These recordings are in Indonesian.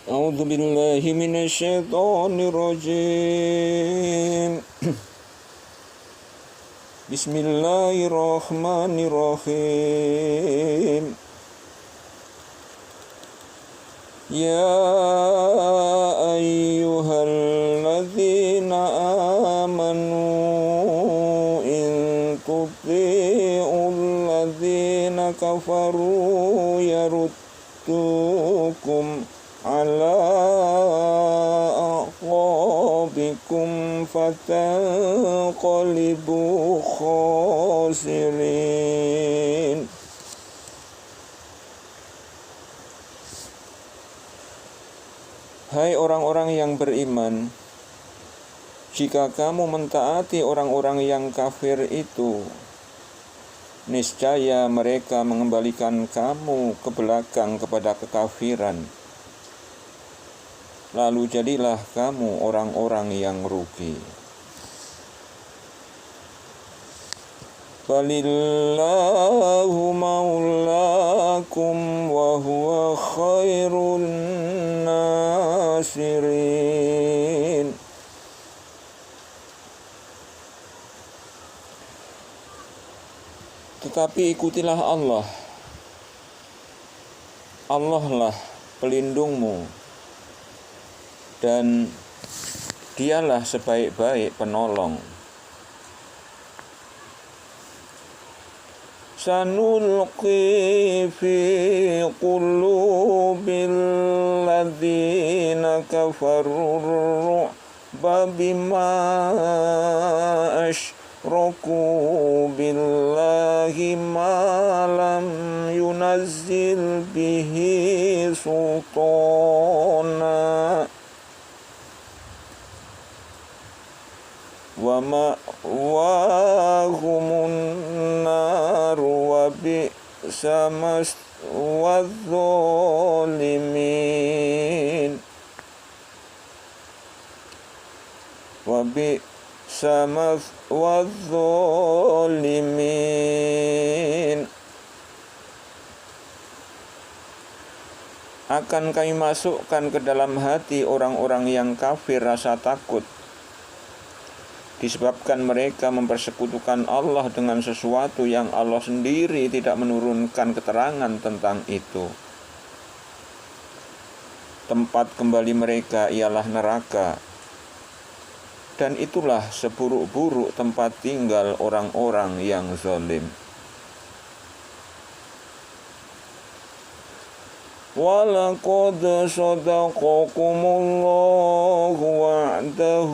أعوذ بالله من الشيطان الرجيم. بسم الله الرحمن الرحيم. يا أيها الذين آمنوا إن تطيعوا الذين كفروا يردوكم على أعقابكم فتنقلبوا خاسرين. Hai orang-orang yang beriman, jika kamu mentaati orang-orang yang kafir itu, niscaya mereka mengembalikan kamu ke belakang kepada kekafiran. Lalu jadilah kamu orang-orang yang rugi. Balillahu maulakum wa huwa khairun nasirin. Tetapi ikutilah Allah. Allah lah pelindungmu, dan Dialah sebaik-baik penolong. Sanulqi fi qulubil ladzina kafarur ru'ba bima asyraku billahi ma lam yunazzil bihi sultana wa ma'wahumun nar wa bi'sa maswadh-dhalimin wa bi'sa maswadh-dhalimin. Akan kami masukkan ke dalam hati orang-orang yang kafir rasa takut, disebabkan mereka mempersekutukan Allah dengan sesuatu yang Allah sendiri tidak menurunkan keterangan tentang itu. Tempat kembali mereka ialah neraka, dan itulah seburuk-buruk tempat tinggal orang-orang yang zalim. وَلَقَدْ صَدَقَكُمُ اللَّهُ وَعْدَهُ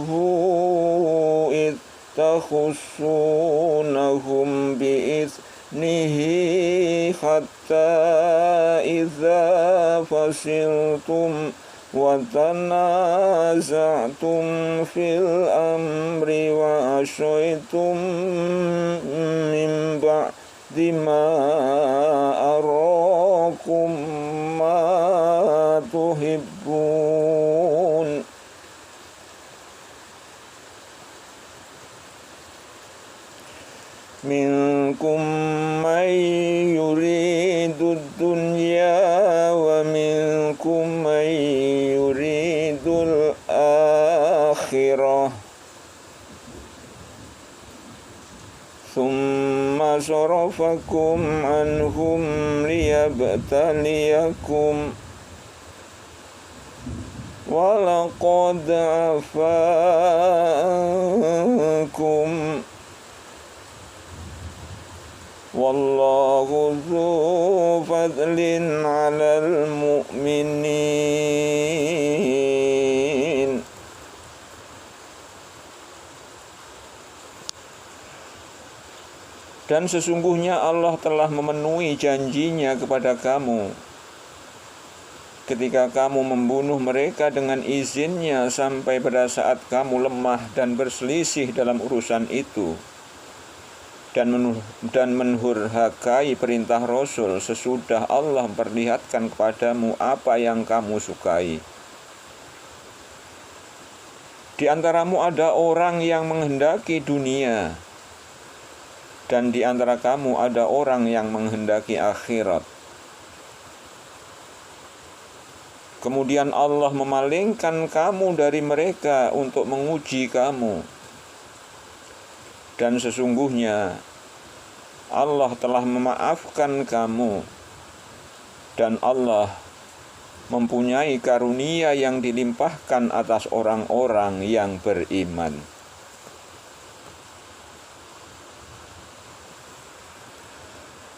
إِذْ تَخُصُّونَهُمْ بِإِذْنِهِ حَتَّى إِذَا فَشِلْتُمْ وَتَنَازَعْتُمْ فِي الْأَمْرِ وَعَصَيْتُمْ مِنْ بَعْدِ مَا أَرَاكُمْ مَا تُحِبُّونَ مِنْكُمْ مَنْ يُرِيدُ الدُّنْيَا وَمِنْكُمْ مَنْ يُرِيدُ الْآخِرَةَ ثُمَّ صَرَفَكُمْ عَنْهُمْ لِيَبْتَلِيَكُمْ وَلَقَدْ عَفَا عَنْكُمْ وَاللَّهُ ذُو فَضْلٍ عَلَى الْمُؤْمِنِينَ. Dan sesungguhnya Allah telah memenuhi janjinya kepada kamu ketika kamu membunuh mereka dengan izinnya sampai pada saat kamu lemah dan berselisih dalam urusan itu, dan menhurhakai perintah Rasul sesudah Allah memperlihatkan kepadamu apa yang kamu sukai. Di antaramu ada orang yang menghendaki dunia, dan di antara kamu ada orang yang menghendaki akhirat. Kemudian Allah memalingkan kamu dari mereka untuk menguji kamu. Dan sesungguhnya Allah telah memaafkan kamu, dan Allah mempunyai karunia yang dilimpahkan atas orang-orang yang beriman.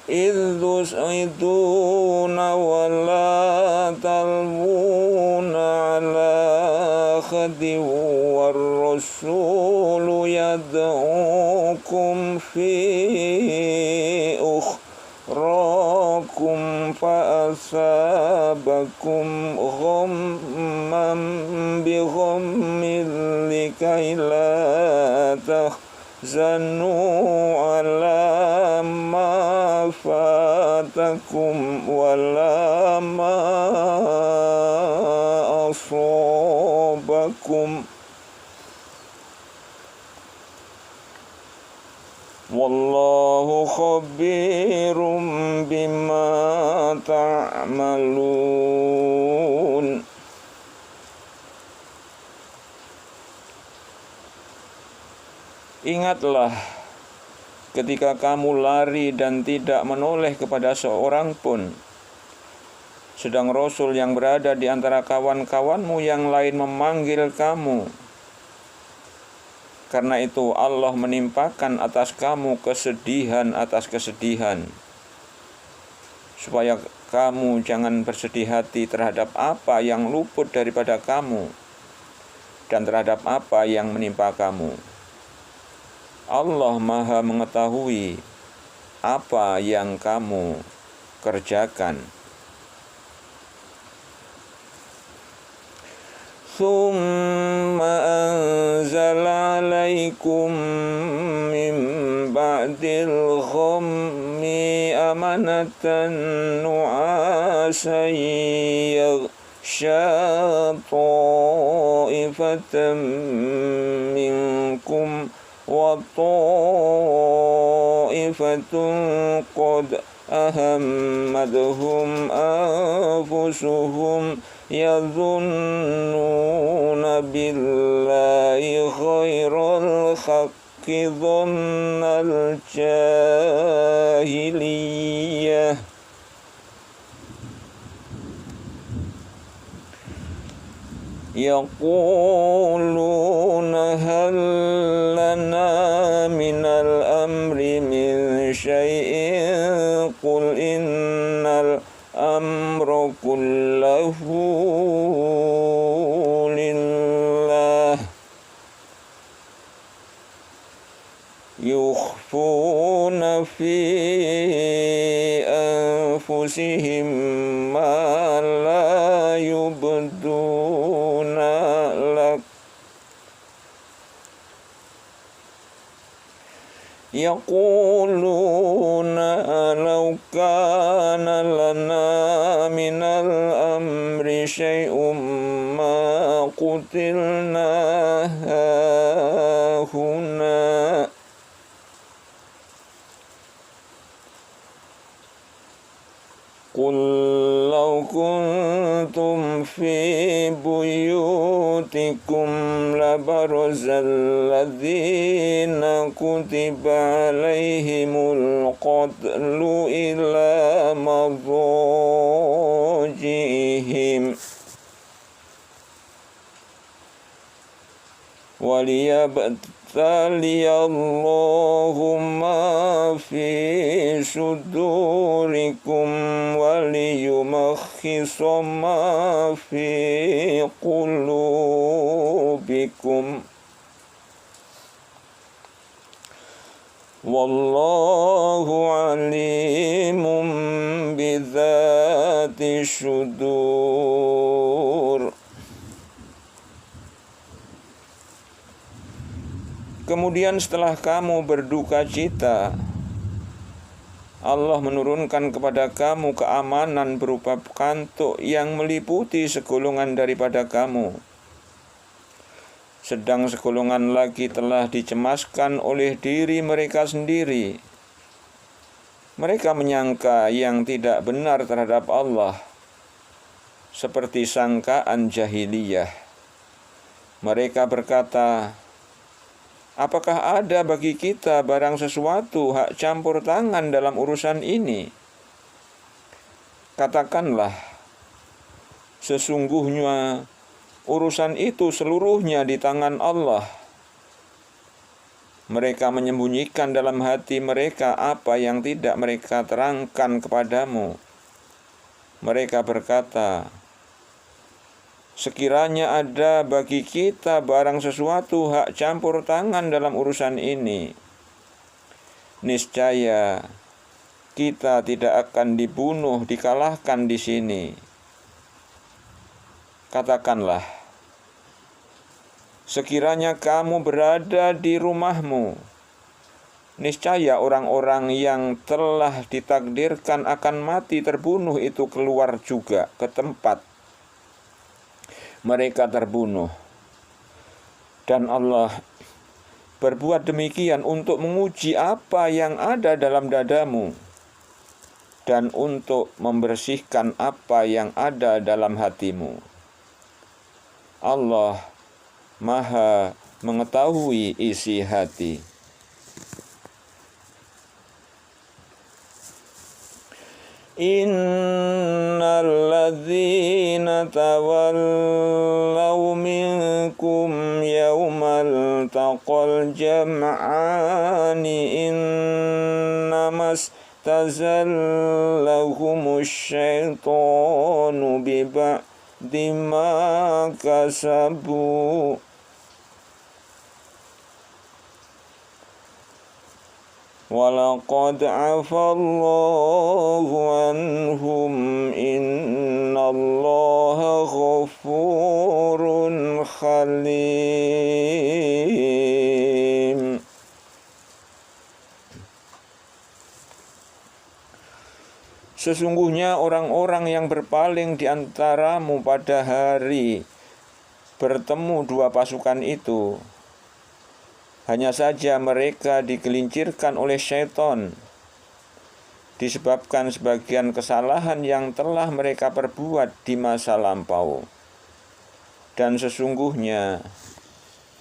إِذْ تُسْعِدُونَ وَلَا تَلْوُونَ عَلَى أَحَدٍ وَالرَّسُولُ يَدْعُوكُمْ فِي أُخْرَاكُمْ فَأَصَابَكُمْ غَمًّا بِغَمٍّ لِكَيْ لَا تَحْزَنُوا عَلَى مَا فَاتَكُمْ وَلَا مَا أَصَابَكُمْ وَاللَّهُ خَبِيرٌ بِمَا تَعْمَلُونَ. Ingatlah ketika kamu lari dan tidak menoleh kepada seorang pun, sedang Rasul yang berada di antara kawan-kawanmu yang lain memanggil kamu. Karena itu Allah menimpakan atas kamu kesedihan atas kesedihan, supaya kamu jangan bersedih hati terhadap apa yang luput daripada kamu dan terhadap apa yang menimpa kamu. Allah Maha mengetahui apa yang kamu kerjakan. Tsumma anzala alaikum min ba'dil ghammi amanatan nu'asan yaghsha ta'ifatan minkum wa ta'ifatun qad ahammadhum anfusuhum yadhunnuna billahi khairal haqqi dhannal jahiliyah. Yaquluna hal lana minal amri min syai'in qul innal amra kullahu lillah yukhfuna fi anfusihim ma la yubduna lak yaquluna law kana lana minal amri syai'um ma qutilna hahuna qul law kuntum fi buyutikum labarazal ladzina kutiba alaihimul qatlu ila madajihim waliyabtaliyallahu ma fi sudurikum waliyumakhkhisa ma fi qulubikum wallahu alimun bidzati syudur. Kemudian setelah kamu berduka cita, Allah menurunkan kepada kamu keamanan berupa kantuk yang meliputi segolongan daripada kamu. Sedang segolongan lagi telah dicemaskan oleh diri mereka sendiri. Mereka menyangka yang tidak benar terhadap Allah, seperti sangkaan jahiliyah. Mereka berkata, apakah ada bagi kita barang sesuatu hak campur tangan dalam urusan ini? Katakanlah, sesungguhnya urusan itu seluruhnya di tangan Allah. Mereka menyembunyikan dalam hati mereka apa yang tidak mereka terangkan kepadamu. Mereka berkata, sekiranya ada bagi kita barang sesuatu hak campur tangan dalam urusan ini, niscaya kita tidak akan dibunuh, dikalahkan di sini. Katakanlah, sekiranya kamu berada di rumahmu, niscaya orang-orang yang telah ditakdirkan akan mati terbunuh itu keluar juga ke tempat mereka terbunuh. Dan Allah berbuat demikian untuk menguji apa yang ada dalam dadamu dan untuk membersihkan apa yang ada dalam hatimu. Allah Maha mengetahui isi hati. Innal ladzina tawallaw minkum yawmal taqal jam'ani innamas tazallahumus syaitanu biba'di ma kasabu walaqad afallahu anhum innallaha ghafurun halim. Sesungguhnya orang-orang yang berpaling di antaramu pada hari bertemu dua pasukan itu, hanya saja mereka digelincirkan oleh syaitan disebabkan sebagian kesalahan yang telah mereka perbuat di masa lampau. Dan sesungguhnya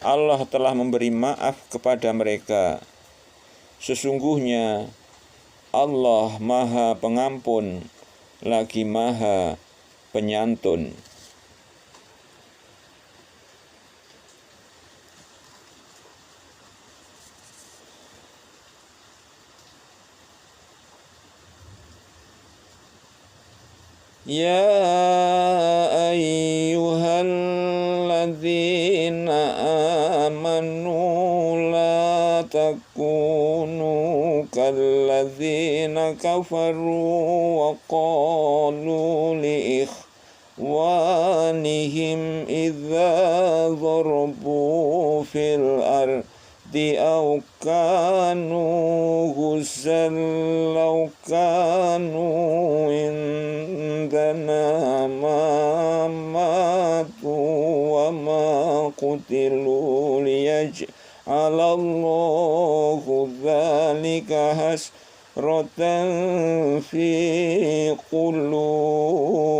Allah telah memberi maaf kepada mereka. Sesungguhnya Allah Maha Pengampun lagi Maha Penyantun. Ya ayyuhalladzina amanu la takunu kalladzina kafaru wa qalu li ikhwanihim idza darabu fil ardi aw kanu ghuzzan law kanu indana ma matu wa ma qutilu liyaj'alallahu dzalika hasratan fi qulubihim.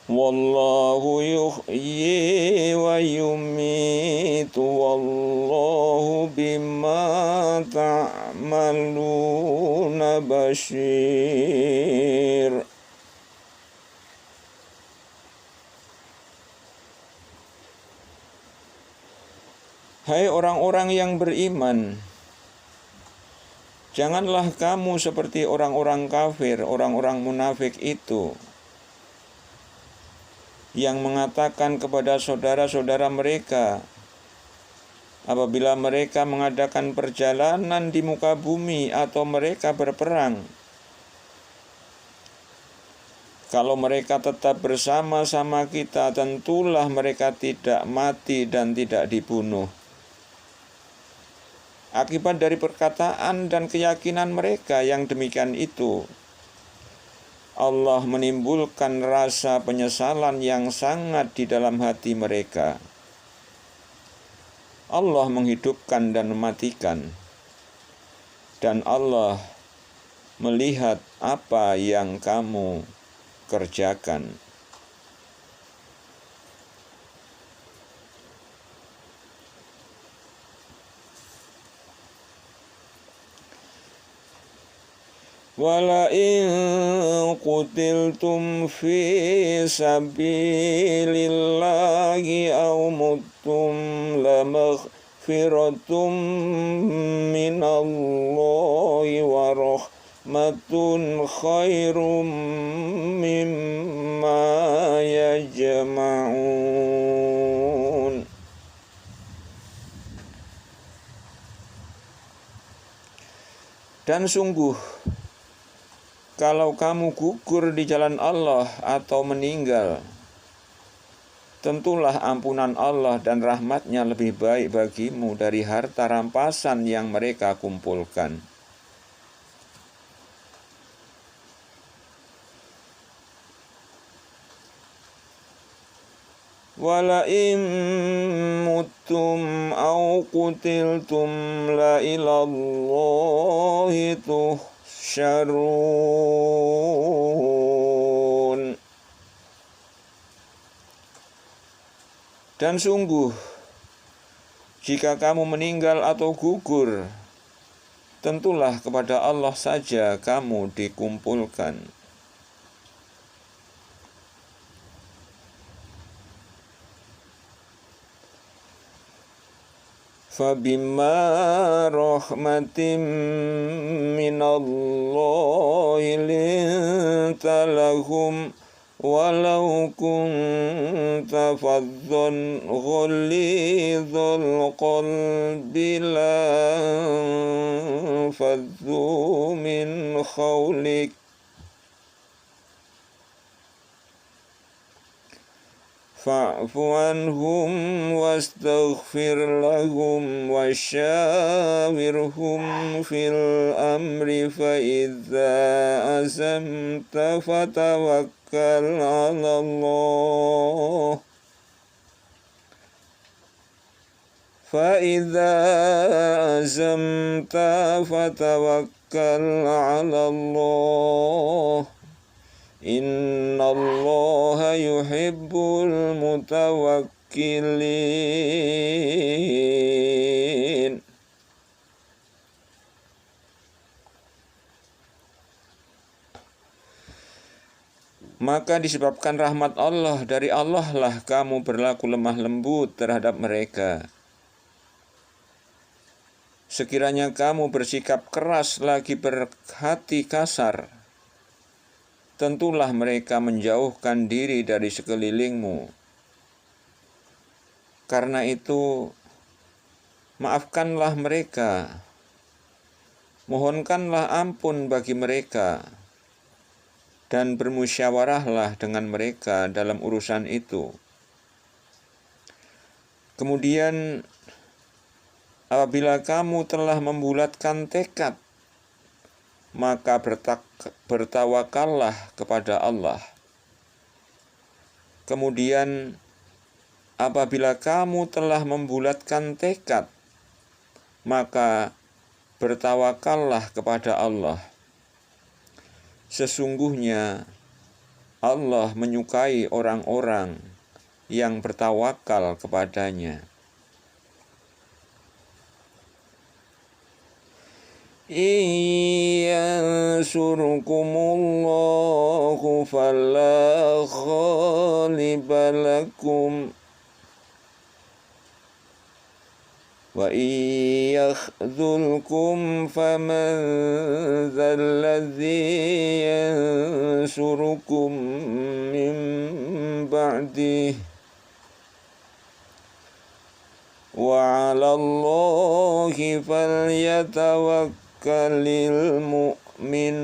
Wallahu yuhyi wa yumitu wallahu bima ta'maluna basyir. Hai orang-orang yang beriman, janganlah kamu seperti orang-orang kafir, orang-orang munafik itu, yang mengatakan kepada saudara-saudara mereka apabila mereka mengadakan perjalanan di muka bumi atau mereka berperang, kalau mereka tetap bersama-sama kita, tentulah mereka tidak mati dan tidak dibunuh. Akibat dari perkataan dan keyakinan mereka yang demikian itu, Allah menimbulkan rasa penyesalan yang sangat di dalam hati mereka. Allah menghidupkan dan mematikan, dan Allah melihat apa yang kamu kerjakan. Wala in qutiltum fi sabilillahi aw muttum lamaghfiratum minallahi wa rahmatun khairum mimma yajma'un. Dan sungguh, kalau kamu gugur di jalan Allah atau meninggal, tentulah ampunan Allah dan rahmatnya lebih baik bagimu dari harta rampasan yang mereka kumpulkan. Wala in muttum aw qutiltum la ilallahi tuhsyarun. Dan sungguh, jika kamu meninggal atau gugur, tentulah kepada Allah saja kamu dikumpulkan. Fabima rahmatim minallahi linta lahum walau kunta faddan ghalidhal qalbi lanfaddu min khawlik fa'fu anhum wastaghfir lahum wasyawirhum fil amri fa idza azamta fatawakkal 'ala Allah fa idza azamta fatawakkal 'ala Allah Innallaha yuhibbul mutawakkilin. Maka disebabkan rahmat Allah, dari Allah lah kamu berlaku lemah lembut terhadap mereka. Sekiranya kamu bersikap keras lagi berhati kasar, tentulah mereka menjauhkan diri dari sekelilingmu. Karena itu, maafkanlah mereka, mohonkanlah ampun bagi mereka, dan bermusyawarahlah dengan mereka dalam urusan itu. Kemudian, apabila kamu telah membulatkan tekad, maka bertawakallah kepada Allah. Kemudian, apabila kamu telah membulatkan tekad, maka bertawakallah kepada Allah. Sesungguhnya Allah menyukai orang-orang yang bertawakal kepadanya. Yansurkumullahu fala ghaliba lakum wa yakhzulkum faman dzalladzi yansurukum min ba'dihi wa 'alallahi falyatawakkalul mu'minun.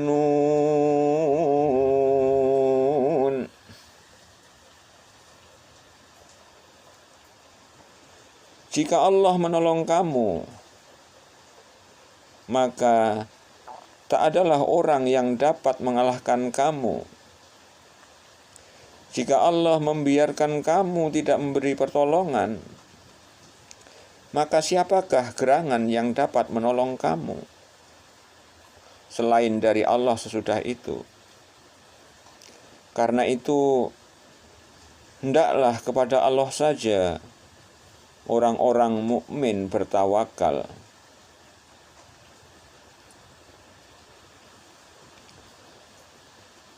Jika Allah menolong kamu, maka tak adalah orang yang dapat mengalahkan kamu. Jika Allah membiarkan kamu tidak memberi pertolongan, maka siapakah gerangan yang dapat menolong kamu? selain dari Allah sesudah itu. Karena itu, hendaklah kepada Allah saja orang-orang mukmin bertawakal.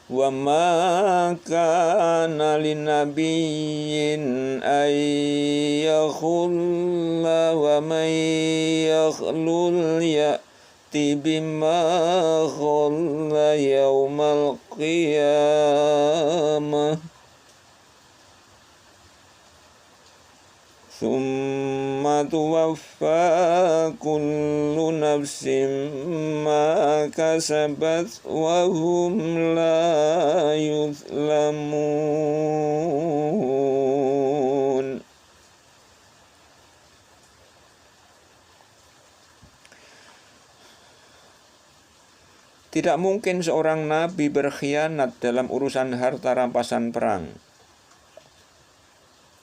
Wa ma kana linabiyyin ay yakhulla wa man yakhlul ya'ti bima khulla yawmal qiyamah Summa tuwaffa kullu nafsin ma kasabat wa hum la yuzlamun. Tidak mungkin seorang nabi berkhianat dalam urusan harta rampasan perang.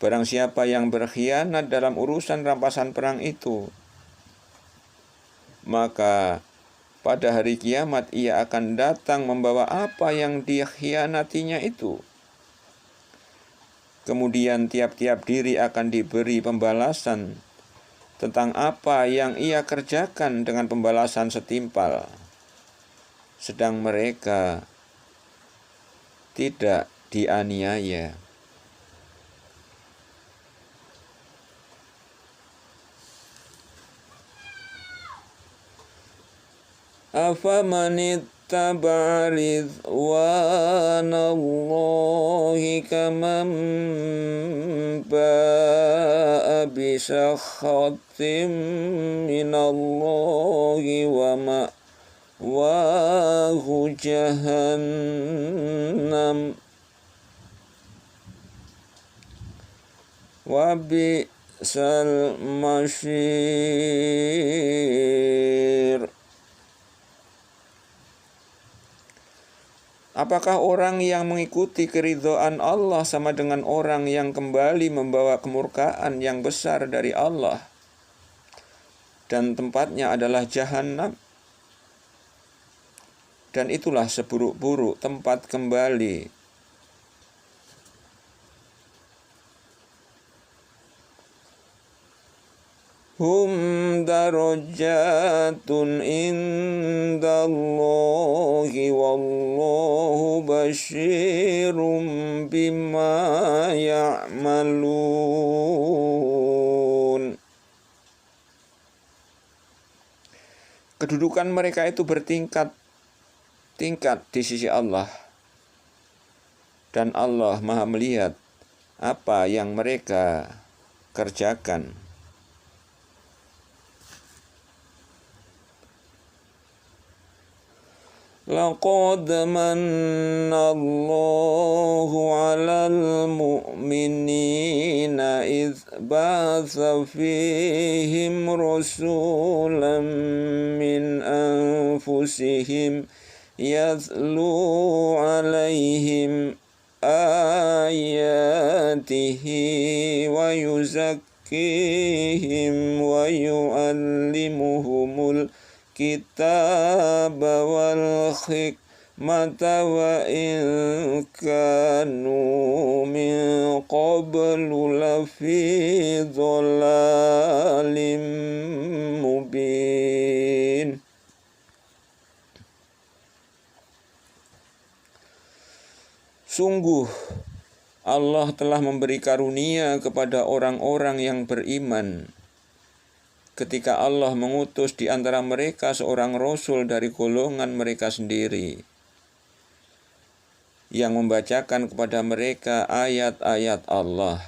Barang siapa yang berkhianat dalam urusan rampasan perang itu, maka pada hari kiamat ia akan datang membawa apa yang dikhianatinya itu. Kemudian tiap-tiap diri akan diberi pembalasan tentang apa yang ia kerjakan dengan pembalasan setimpal. Sedang mereka tidak dianiaya. Afaman ittaba'a ridwanallahi kaman ba'a bisakhatin minallahi wa ma'wahu jahannam wa bi'sal masyir. Apakah orang yang mengikuti keridhaan Allah sama dengan orang yang kembali membawa kemurkaan yang besar dari Allah dan tempatnya adalah jahanam? Dan itulah seburuk-buruk tempat kembali. Hum darajatun indallahi wallahu basyirum bima ya'malun. Kedudukan mereka itu bertingkat-tingkat di sisi Allah, dan Allah Maha melihat apa yang mereka kerjakan. Laqad manna Allahu 'alal mu'minina idz ba'atsa fihim rasulan min anfusihim yatlu 'alaihim ayatihi wa yuzakkihim wa yu'allimuhumul kitab wal hikmata wa in kanu min qablu lafi dhalalim mubin. Sungguh Allah telah memberi karunia kepada orang-orang yang beriman ketika Allah mengutus di antara mereka seorang rasul dari golongan mereka sendiri yang membacakan kepada mereka ayat-ayat Allah,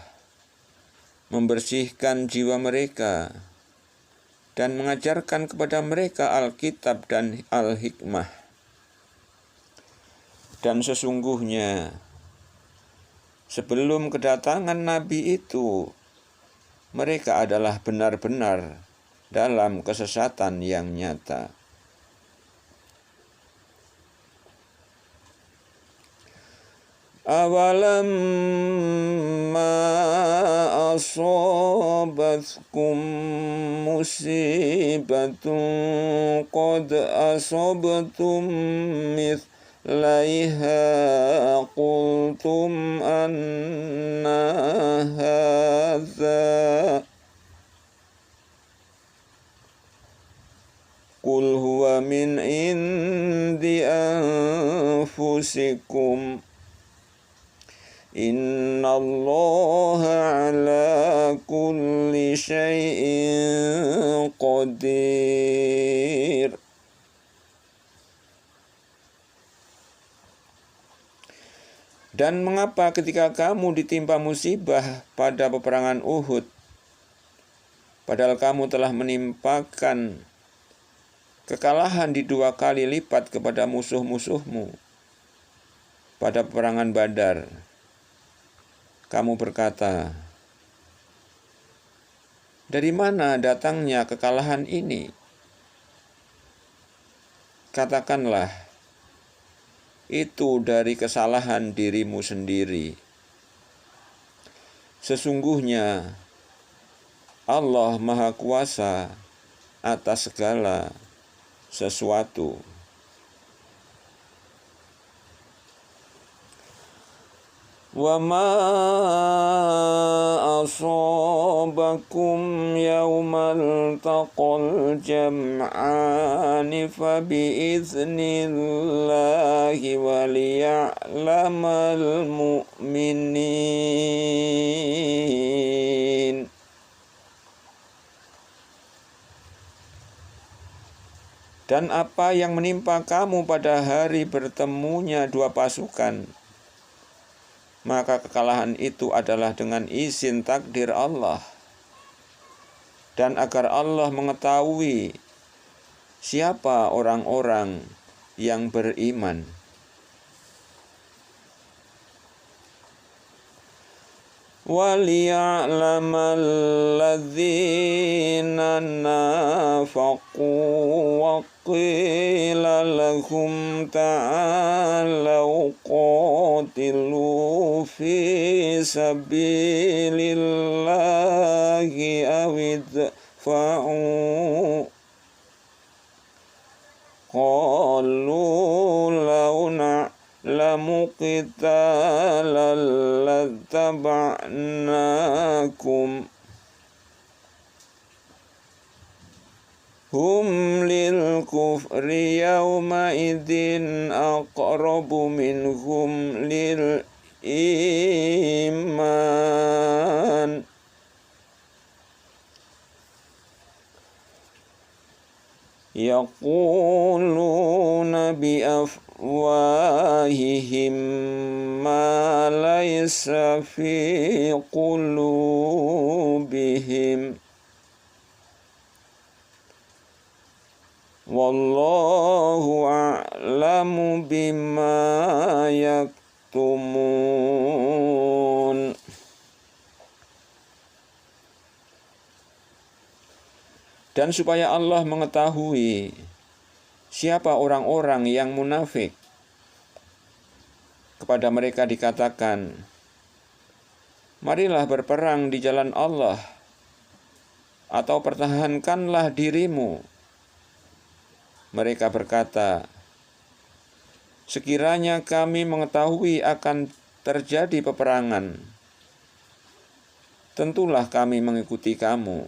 membersihkan jiwa mereka, dan mengajarkan kepada mereka Alkitab dan Al-Hikmah. Dan sesungguhnya sebelum kedatangan Nabi itu, mereka adalah benar-benar dalam kesesatan yang nyata. awalam ma asobatkum musibatun qad asobtum mithlaiha qultum anna hadza qul huwa min indi anfusikum innallaha ala kulli syai'in qadir. Dan mengapa ketika kamu ditimpa musibah pada peperangan Uhud, padahal kamu telah menimpakan kekalahan di 2 kali lipat kepada musuh-musuhmu pada peperangan Badar, kamu berkata, dari mana datangnya kekalahan ini? Katakanlah, itu dari kesalahan dirimu sendiri. Sesungguhnya Allah Maha Kuasa atas segala sesuatu. Wa ma asabakum yawmal taqal jam'ani fa bi'iznillahi wa liya'lamal mu'minin. Dan apa yang menimpa kamu pada hari bertemunya 2 pasukan, maka kekalahan itu adalah dengan izin takdir Allah. Dan agar Allah mengetahui siapa orang-orang yang beriman. وَلِيَعْلَمَ الَّذِينَ نَافَقُوا وَقِيلَ لَهُمْ تَعَالَوْا قَاتِلُوا فِي سَبِيلِ اللَّهِ أَوِ ادْفَعُوا قَالُوا لَوْ نَعْلَمُ قِتَالًا لَاتَّبَعْنَاكُمْ هُمْ لِلْكُفْرِ يَوْمَئِذٍ أَقْرَبُ مِنْهُمْ لِلْإِيمَانِ يَقُولُونَ بِأَفْوَاهِهِمْ مَا لَيْسَ فِي قُلُوبِهِمْ وَاللَّهُ أَعْلَمُ بِمَا يَكْتُمُونَ. Dan supaya Allah mengetahui siapa orang-orang yang munafik, kepada mereka dikatakan, marilah berperang di jalan Allah, atau pertahankanlah dirimu. Mereka berkata, sekiranya kami mengetahui akan terjadi peperangan, tentulah kami mengikuti kamu.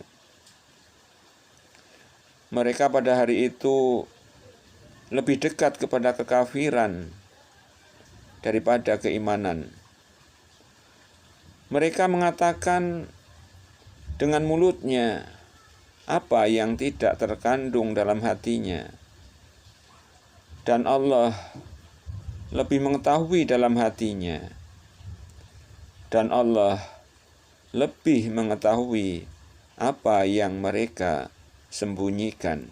Mereka pada hari itu lebih dekat kepada kekafiran daripada keimanan. Mereka mengatakan dengan mulutnya apa yang tidak terkandung dalam hatinya. Dan Allah lebih mengetahui dalam hatinya. Dan Allah lebih mengetahui apa yang mereka sembunyikan.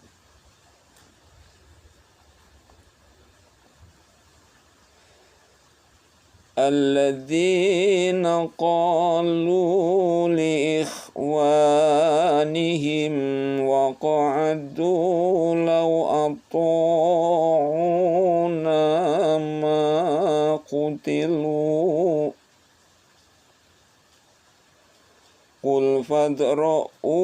Alladzina qalu li ikhwanihim wa qa'adu law ata'una ma qutilu fadra'u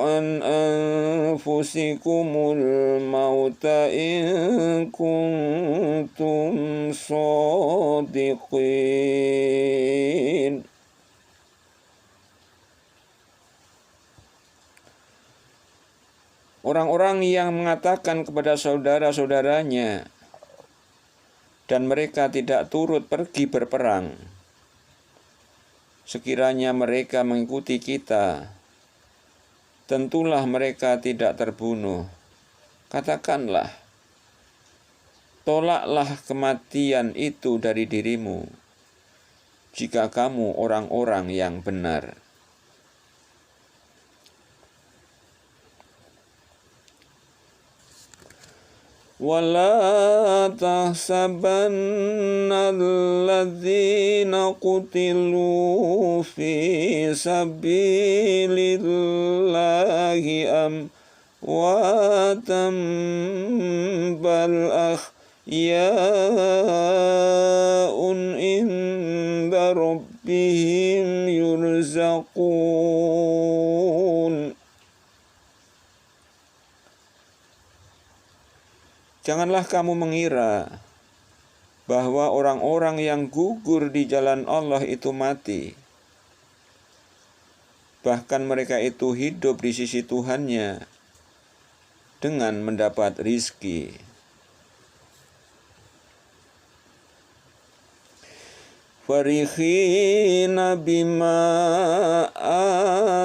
an anfusikumul mauta in kuntum shadiqin. Orang-orang yang mengatakan kepada saudara-saudaranya dan mereka tidak turut pergi berperang, sekiranya mereka mengikuti kita, tentulah mereka tidak terbunuh. Katakanlah, tolaklah kematian itu dari dirimu, jika kamu orang-orang yang benar. وَلَا تَحْسَبَنَّ الَّذِينَ قُتِلُوا فِي سَبِيلِ اللَّهِ أَمْوَاتًا بَلْ أَحْيَاءٌ عِندَ رَبِّهِمْ يُرْزَقُونَ. Janganlah kamu mengira bahwa orang-orang yang gugur di jalan Allah itu mati. Bahkan mereka itu hidup di sisi Tuhannya dengan mendapat rizki. Farihina bima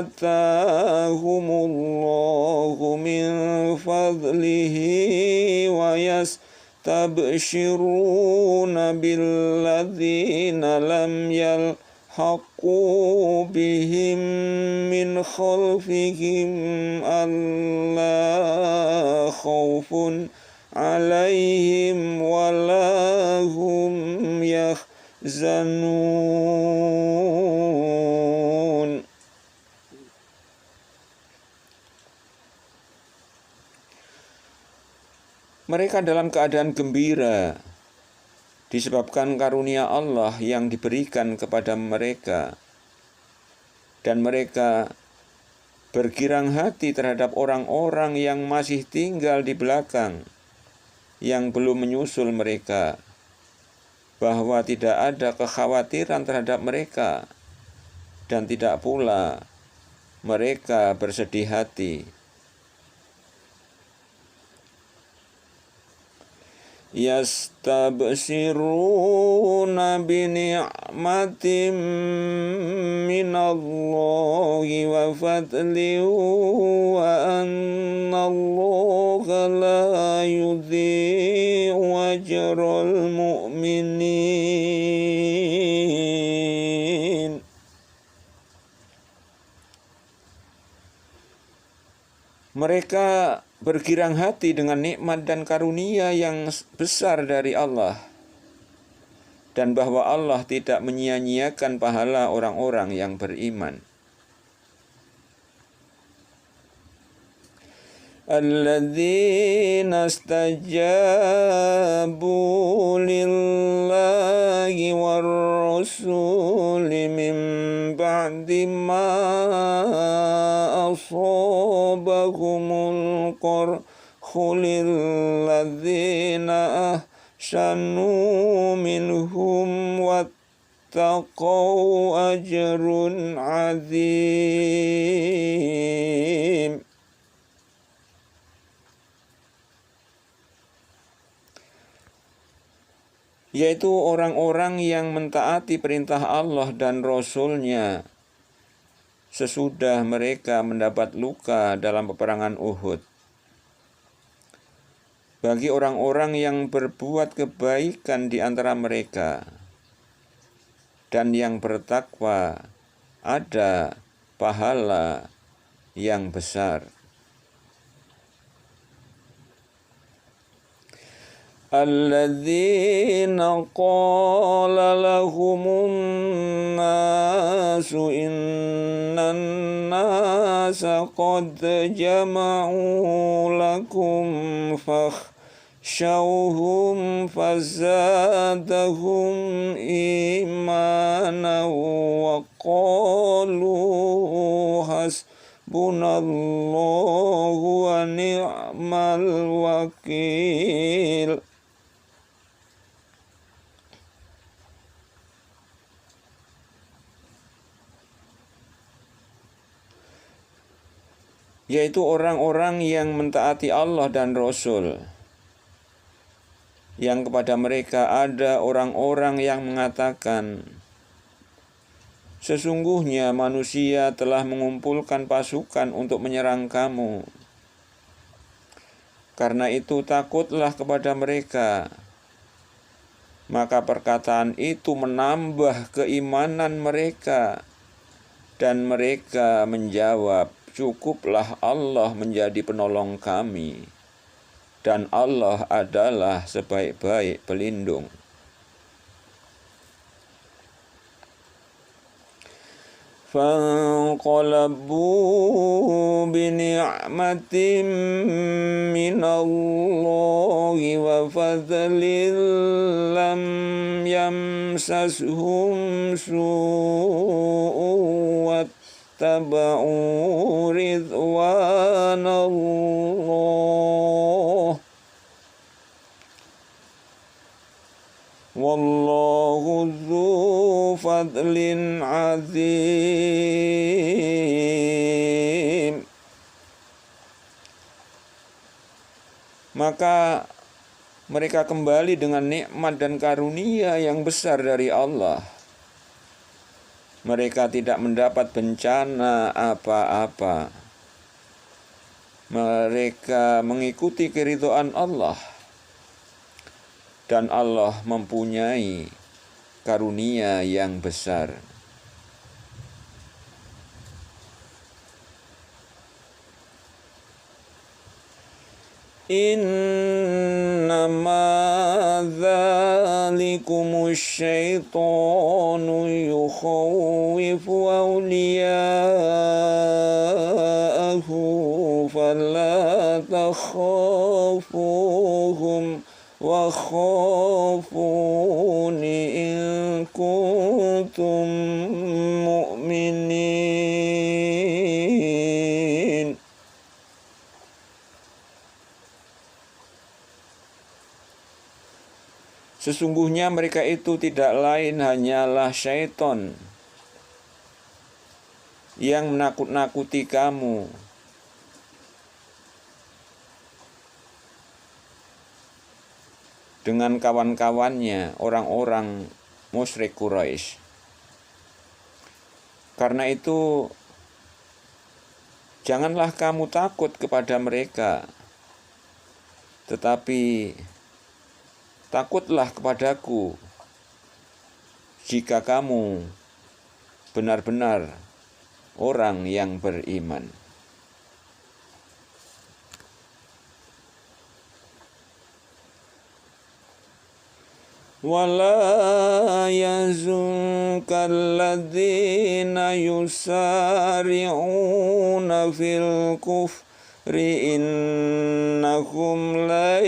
atahumullahu min fadlihi wa yastabshiruna billadzina lam yalhaqu bihim min khalfihim alla khawfun alaihim wa lahum yahzanun. Mereka dalam keadaan gembira disebabkan karunia Allah yang diberikan kepada mereka, dan mereka bergirang hati terhadap orang-orang yang masih tinggal di belakang, yang belum menyusul mereka, bahwa tidak ada kekhawatiran terhadap mereka, dan tidak pula mereka bersedih hati. Yastabsiruna bini'matin minallahi wa fadlihi wa annallaha la yudhi'u ajral mu'minin. Mereka bergirang hati dengan nikmat dan karunia yang besar dari Allah, dan bahwa Allah tidak menyia-nyiakan pahala orang-orang yang beriman. Alladzina istajabu lillahi war rasuli min ba'di ma asabahumul qarhu lilladzina ahsanu minhum wattaqau ajrun azim. Yaitu orang-orang yang mentaati perintah Allah dan Rasul-Nya sesudah mereka mendapat luka dalam peperangan Uhud. Bagi orang-orang yang berbuat kebaikan di antara mereka dan yang bertakwa, ada pahala yang besar. Alladzina qala lahumun nasu innan nasa qad jama'u lakum fakhshawhum fazadahum imanan wa qalu Hasbunallahu wa ni'mal wakil. Yaitu orang-orang yang mentaati Allah dan Rasul, yang kepada mereka ada orang-orang yang mengatakan, sesungguhnya manusia telah mengumpulkan pasukan untuk menyerang kamu. Karena itu takutlah kepada mereka. Maka perkataan itu menambah keimanan mereka. Dan mereka menjawab, cukuplah Allah menjadi penolong kami. Dan Allah adalah sebaik-baik pelindung. فانقلبوا بنعمة من الله وفضل لم يمسسهم سوء واتبعوا رضوان الله Wallahu dzu fadlin azim. Maka mereka kembali dengan nikmat dan karunia yang besar dari Allah. Mereka tidak mendapat bencana apa-apa. Mereka mengikuti keridhaan Allah. Dan Allah mempunyai karunia yang besar. Innama dzalikumus syaitanu yukhawwifu awliya'ahu fala takhafuhum wa khafuni in kuntum mu'minin. Sesungguhnya mereka itu tidak lain hanyalah syaitan yang menakut-nakuti kamu. Dengan kawan-kawannya, orang-orang musyrik Quraisy. Karena itu, janganlah kamu takut kepada mereka, tetapi takutlah kepadaku jika kamu benar-benar orang yang beriman. وَلَا يَحْزُنكَ الَّذِينَ يُسَارِعُونَ فِي الْكُفْرِ إِنَّهُمْ لَن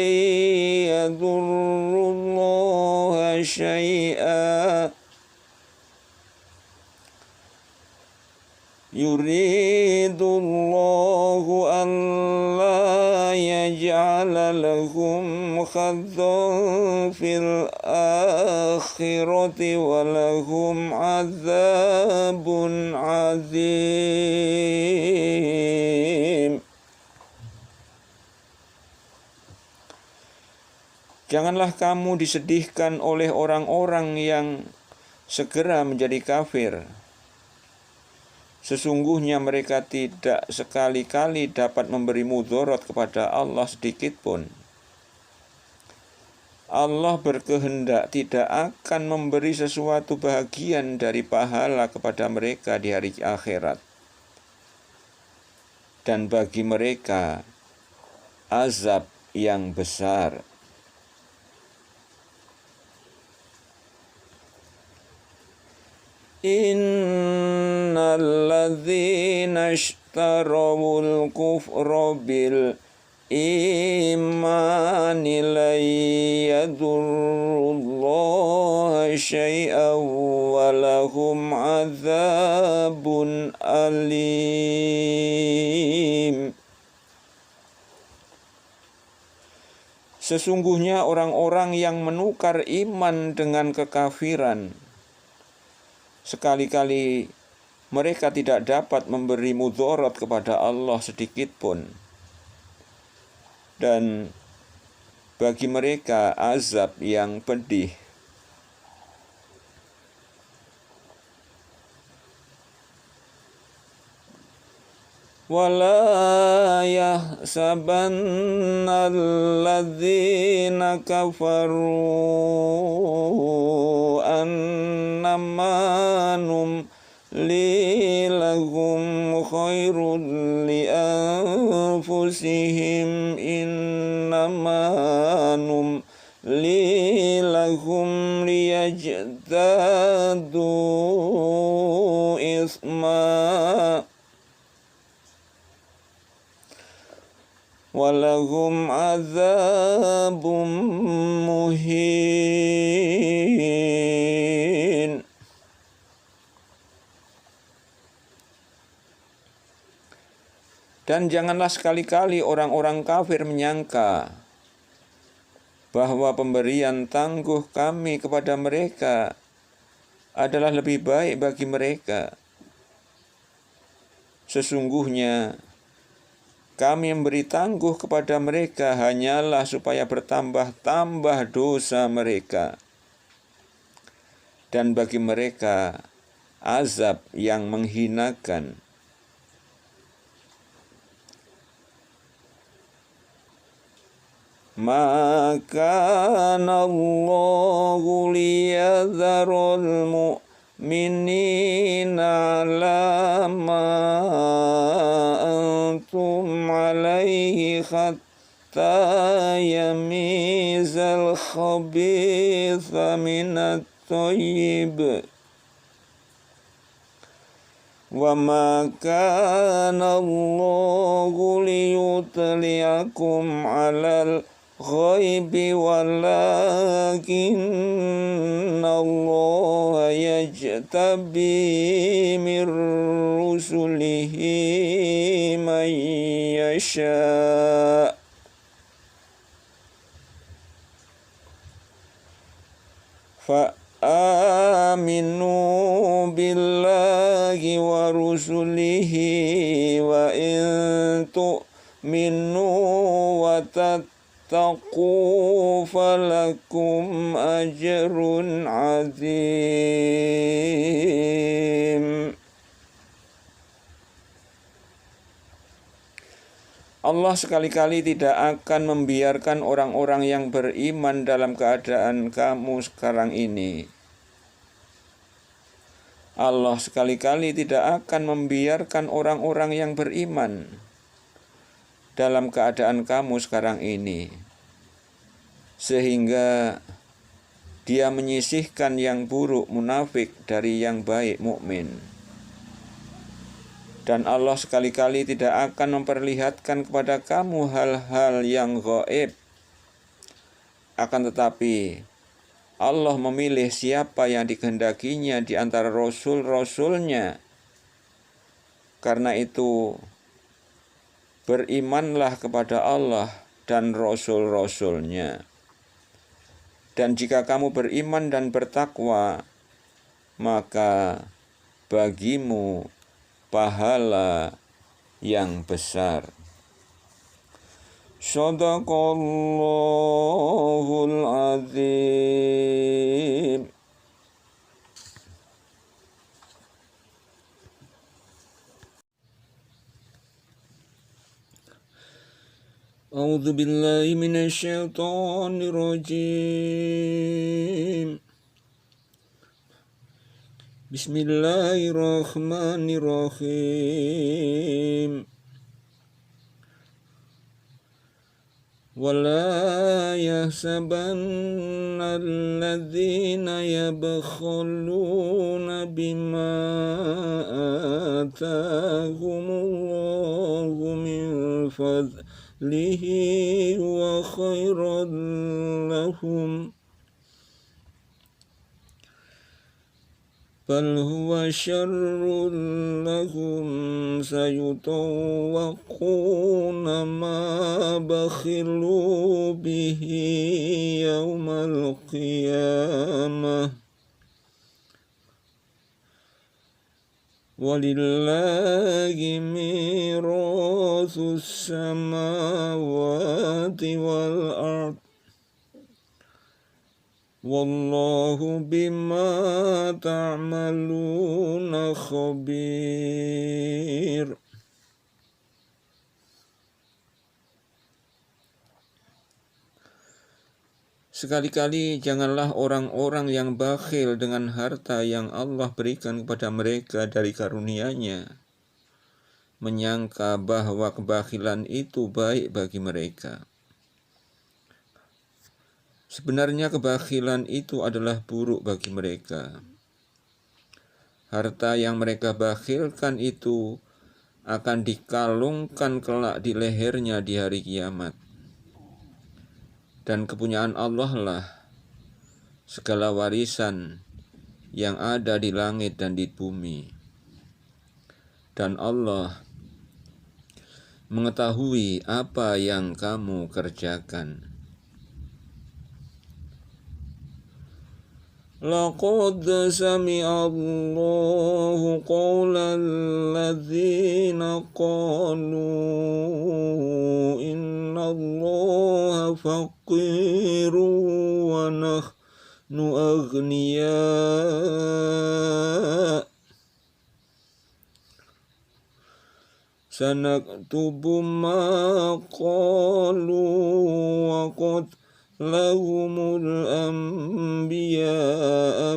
يَضُرُّوا اللَّهَ شَيْئًا يُرِيدُ اللَّهُ أَلَّا يَجْعَلَ لَهُمْ حَظًّا فِي الْآخِرَةِ وَلَهُمْ عَذَابٌ عَظِيمٌ. Janganlah kamu disedihkan oleh orang-orang yang segera menjadi kafir. Sesungguhnya mereka tidak sekali-kali dapat memberi mudarat kepada Allah sedikit pun. Allah berkehendak tidak akan memberi sesuatu bahagian dari pahala kepada mereka di hari akhirat. Dan bagi mereka azab yang besar. Innal ladzina ishtarawul kufra bil imani lan yadurrullaha syai'an wa lahum adzabun alim. Sesungguhnya orang-orang yang menukar iman dengan kekafiran, sekali-kali mereka tidak dapat memberi mudarat kepada Allah sedikit pun. Dan bagi mereka azab yang pedih. وَلَا يَحْسَبَنَّ الَّذِينَ كَفَرُوا أَنَّمَا نُمْلِي لَهُمْ خَيْرٌ لِأَنفُسِهِمْ إِنَّمَا نُمْلِي لَهُمْ لِيَزْدَادُوا إِثْمًا walahum azabum muhin. Dan janganlah sekali-kali orang-orang kafir menyangka bahwa pemberian tangguh kami kepada mereka adalah lebih baik bagi mereka. Sesungguhnya kami memberi tangguh kepada mereka hanyalah supaya bertambah-tambah dosa mereka. Dan bagi mereka azab yang menghinakan. Maka Allahu liyadharul mu'minina ala ma antum alaihi hatta yamizal khabitha minat thayyib. Wa ma kana Allahu liyutliakum 'alal ghaibi walakinna Allah yajtabi min rusulihi man yasha. Fa aminu billahi wa rusulihi wa in tu'minu wa tattaqu falakum ajrun azim. Allah sekali-kali tidak akan membiarkan orang-orang yang beriman dalam keadaan kamu sekarang ini. Allah sekali-kali tidak akan membiarkan orang-orang yang beriman dalam keadaan kamu sekarang ini, sehingga Dia menyisihkan yang buruk munafik dari yang baik mukmin. Dan Allah sekali-kali tidak akan memperlihatkan kepada kamu hal-hal yang gaib. Akan tetapi Allah memilih siapa yang dikehendakinya di antara rasul-rasulnya. Karena itu berimanlah kepada Allah dan rasul-rasulnya. Dan jika kamu beriman dan bertakwa, maka bagimu pahala yang besar. Shadaqallahul azim. A'udzu billahi minasy syaithanir rajim. Bismillahirrahmanirrahim. Wala yahsabanna alladhina yabkhuluna bima atahumullahu min fadlihi wa khairan lahum. بل هو شر لهم سيطوقون ما بخلوا به يوم القيامة ولله ميراث السماوات والأرض والله بما تعملون خبير. Sekali-kali janganlah orang-orang yang bakhil dengan harta yang Allah berikan kepada mereka dari karunia-Nya menyangka bahwa kebakhilan itu baik bagi mereka. Sebenarnya kebakhilan itu adalah buruk bagi mereka. Harta yang mereka bakhilkan itu akan dikalungkan kelak di lehernya di hari kiamat. Dan kepunyaan Allah lah segala warisan yang ada di langit dan di bumi. Dan Allah mengetahui apa yang kamu kerjakan. Laqad sami'a Allahu qawlal ladzina qalu inna Allaha faqirun wa nahnu aghniya sanaktubu ma qalu wa qad lahumul anbiya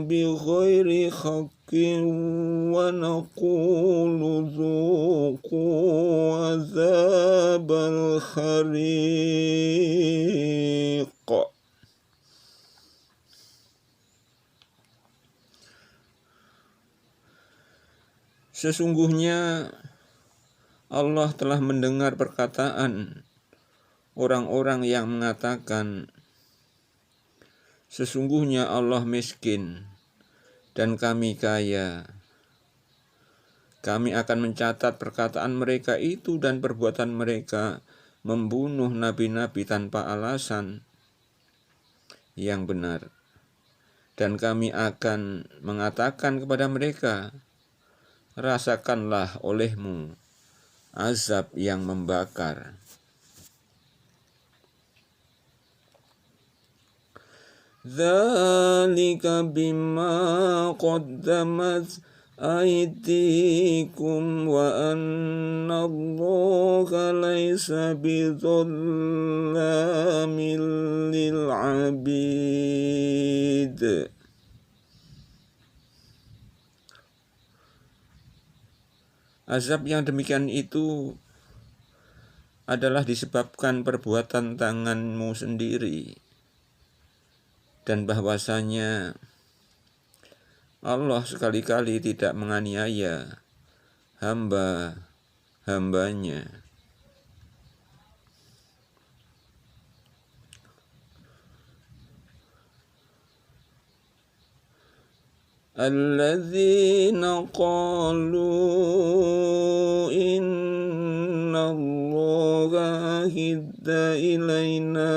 bighairi haqqin wa naqulu dzuqu azabal khariq. Sesungguhnya Allah telah mendengar perkataan orang-orang yang mengatakan, sesungguhnya Allah miskin dan kami kaya. Kami akan mencatat perkataan mereka itu dan perbuatan mereka membunuh nabi-nabi tanpa alasan yang benar. Dan kami akan mengatakan kepada mereka, rasakanlah olehmu azab yang membakar. Dzalika bima qaddamat aydikum wa anna Allaha laysa bidzallamin lil 'abid. Azab yang demikian itu adalah disebabkan perbuatan tanganmu sendiri. Dan bahwasanya Allah sekali-kali tidak menganiaya hamba-hambanya. Alladzina qalu inna Allaha hidda ilaina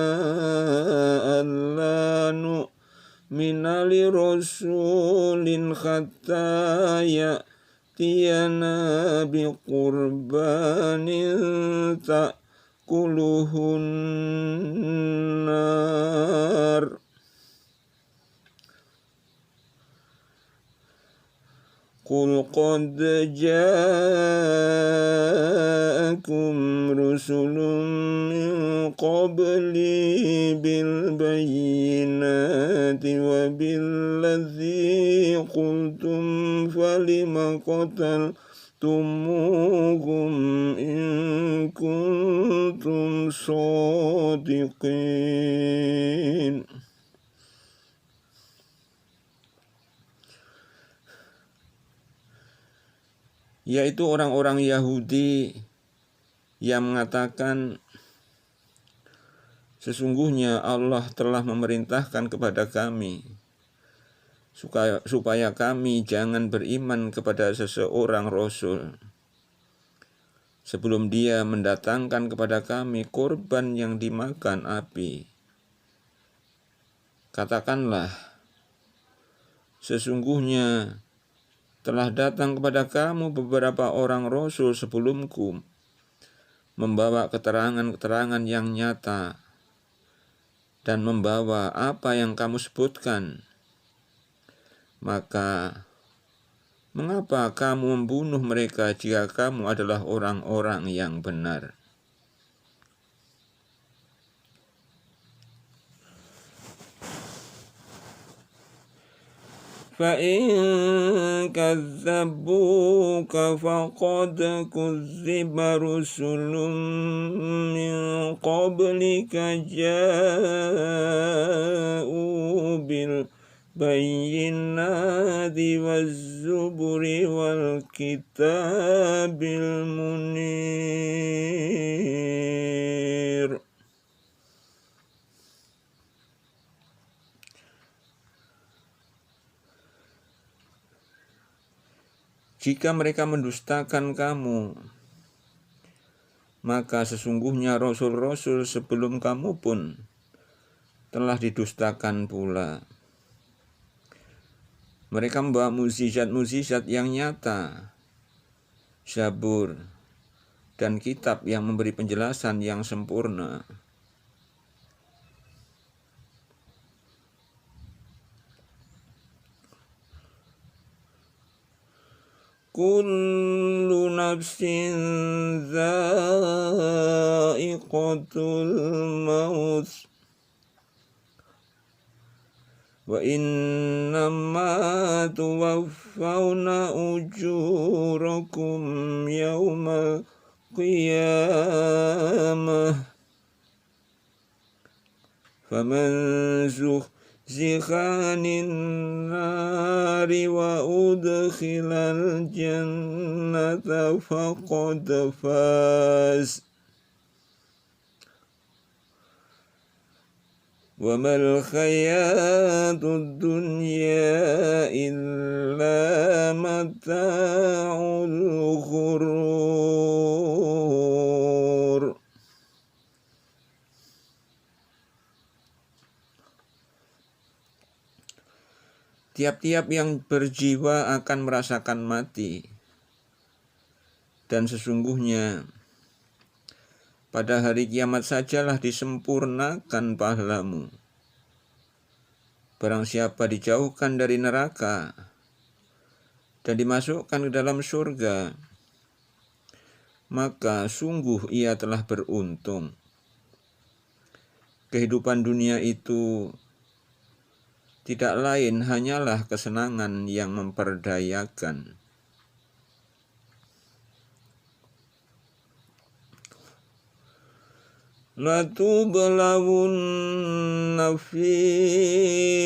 alla nu'mina li rasulin hatta ya'tiyana bi qurbanin ta'kuluhun nar. Qul qad ja'akum rusulun min qabli bil bayyinati wa billadzi qultum falima qataltumuhum in kuntum shadiqin. Yaitu orang-orang Yahudi yang mengatakan, sesungguhnya Allah telah memerintahkan kepada kami supaya kami jangan beriman kepada seseorang Rasul sebelum dia mendatangkan kepada kami korban yang dimakan api. Katakanlah, sesungguhnya telah datang kepada kamu beberapa orang Rasul sebelumku, membawa keterangan-keterangan yang nyata dan membawa apa yang kamu sebutkan. Maka, mengapa kamu membunuh mereka jika kamu adalah orang-orang yang benar? فَإِن كَذَّبُوكَ فَقَدْ كُذِّبَ رُسُلٌ مِّن قَبْلِكَ جَاءُوا بالبينات والزبر والكتاب المنير. Jika mereka mendustakan kamu, maka sesungguhnya rasul-rasul sebelum kamu pun telah didustakan pula. Mereka membawa mukjizat-mukjizat yang nyata, Zabur, dan kitab yang memberi penjelasan yang sempurna. Kullu nafsin dha'iqatul maut wa innama tuwaffawna ujurakum yawmal qiyamah faman zikhanin nari wa udkhilal jannata faqad faz wa mal hayatud dunya illa mata'ul ghurur. Tiap-tiap yang berjiwa akan merasakan mati. Dan sesungguhnya pada hari kiamat sajalah disempurnakan pahalamu. Barang siapa dijauhkan dari neraka dan dimasukkan ke dalam surga, maka sungguh ia telah beruntung. Kehidupan dunia itu tidak lain hanyalah kesenangan yang memperdayakan. Latublawunna fi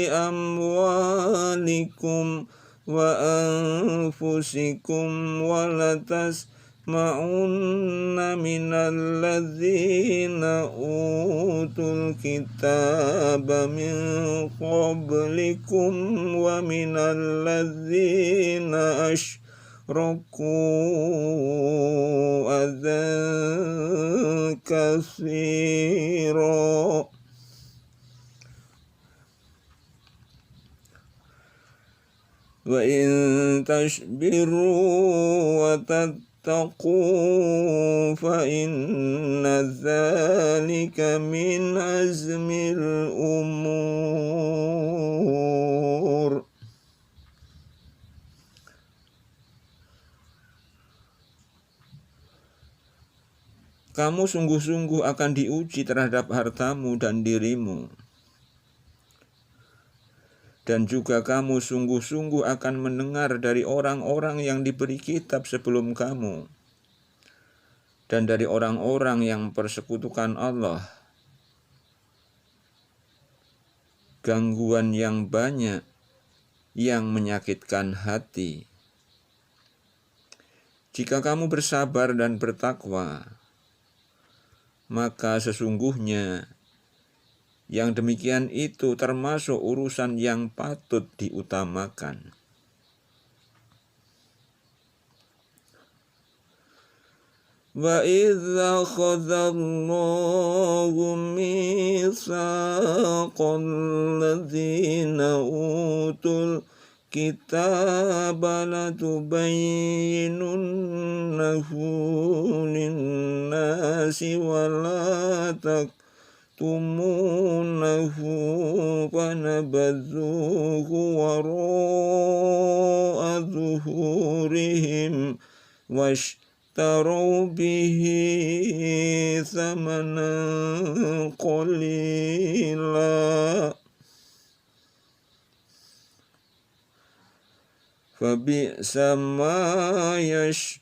amwalikum wa anfusikum wa latasma'unna minal ladzina utul kitaba min qablikum wa minal ladzina asyraku adzan katsira wa in tasbiru wa tattaqu fa inna dzalika min azmil umur. Kamu sungguh-sungguh akan diuji terhadap hartamu dan dirimu. Dan juga kamu sungguh-sungguh akan mendengar dari orang-orang yang diberi kitab sebelum kamu. Dan dari orang-orang yang persekutukan Allah. Gangguan yang banyak yang menyakitkan hati. Jika kamu bersabar dan bertakwa, maka sesungguhnya Yang demikian itu termasuk urusan yang patut diutamakan. Wa idza akhadallahu mitsaqal ladzina utul kitaba latubayyinunnahu linnasi wa la taktumunahu fanabadzuhu wara'a zuhurihim واشتروا به ثمنا قليلا فبئس ما يشترون.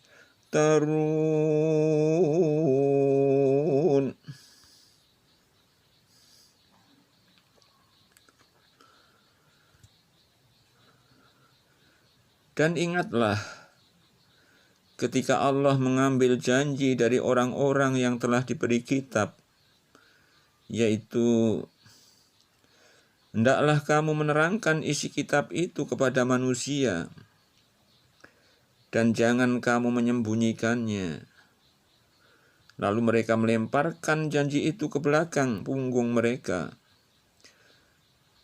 Dan ingatlah ketika Allah mengambil janji dari orang-orang yang telah diberi kitab, yaitu hendaklah kamu menerangkan isi kitab itu kepada manusia, dan jangan kamu menyembunyikannya. Lalu mereka melemparkan janji itu ke belakang punggung mereka,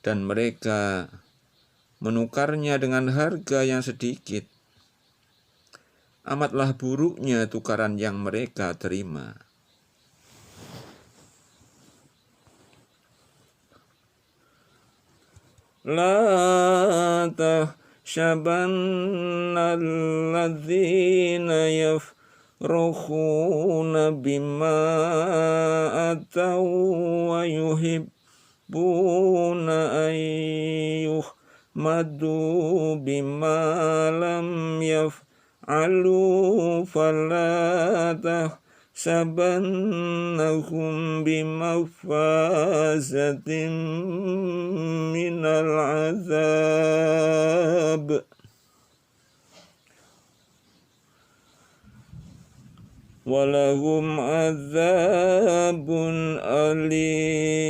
dan mereka menukarnya dengan harga yang sedikit. Amatlah buruknya tukaran yang mereka terima. La tahshabanna alladzina yafrakhuna bima ataw wa yuhibbuna an yuhmadu bima lam yaf'alu fala tahsabannahum bimafazatin minal azab. Walahum azabun alim.